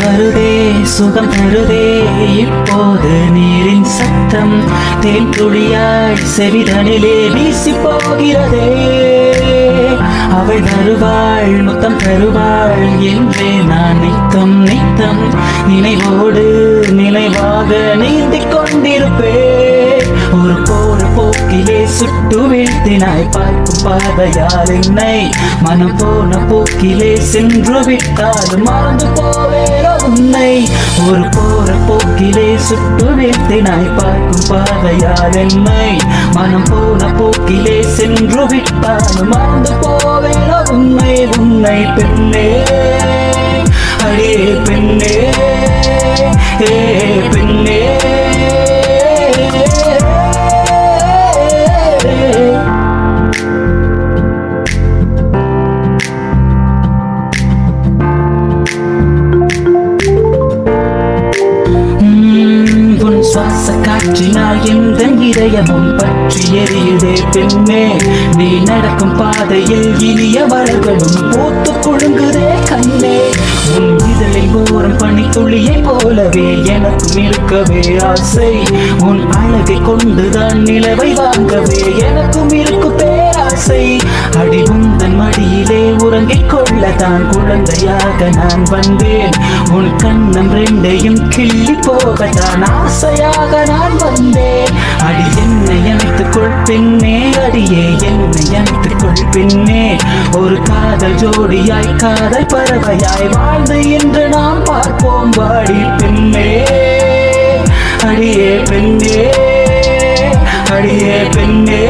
வருதே சுகம் தருதே இப்போது நீரின் சத்தம் தேன் துளியாய் செவிதனிலே வீசி போகிறதே. அவள் தருவாள் முத்தம் தருவாள் என்றே நான் நித்தம் நித்தம் நினைவோடு நினைவாக நீந்திக் கொண்டிருப்பேன். ஒரு போற போக்கிலே சுட்டு வீழ்த்தினாய் பார்க்கும் பார்வையால் என்னை. மனம் போன போக்கிலே சென்று விட்டாலும் மறந்து போவேரோ உன்னை. ஒரு போற போக்கிலே சுட்டு வீழ்த்தினாய் பார்க்கும் பார்வையால் என்னை. மனம் போன போக்கிலே சென்று விட்டாலும் மறந்து போவேரோ உன்னை. உன்னை பெண்ணே அடியே பெண்ணே ஏ பெண்ணே. சுவாச காற்றினால் எந்த இதயமும் பற்றி எரியுதே பெண்ணே. நீ நடக்கும் பாதையில் இனிய மலர்களும் பூத்து குழுங்குதே கண்ணே. உன் இதழில் ஓரம் பனித்துளியை போலவே எனக்கும் இருக்கவே ஆசை. உன் அழகை கொண்டுதான் நிலவை வாங்கவே எனக்கும் இருக்கு பேராசை. அடி உந்தன் மடியிலே உறங்கிக் கொள்ளத்தான் குழந்தையாக நான் வந்தேன். உன் கண்ணம் ரெண்டையும் கிள்ளி போகத்தான் ஆசையாக நான் வந்தேன். அடி என்னை அணைத்துக்கொள் பெண்ணே அடியே என்னை அணைத்துக்கொள் பெண்ணே. ஒரு காதல் ஜோடியாய் காதல் பறவையாய் வாழ்ந்து இன்று நாம் பார்ப்போம் வாடி பெண்ணே அடியே பெண்ணே அடியே பெண்ணே.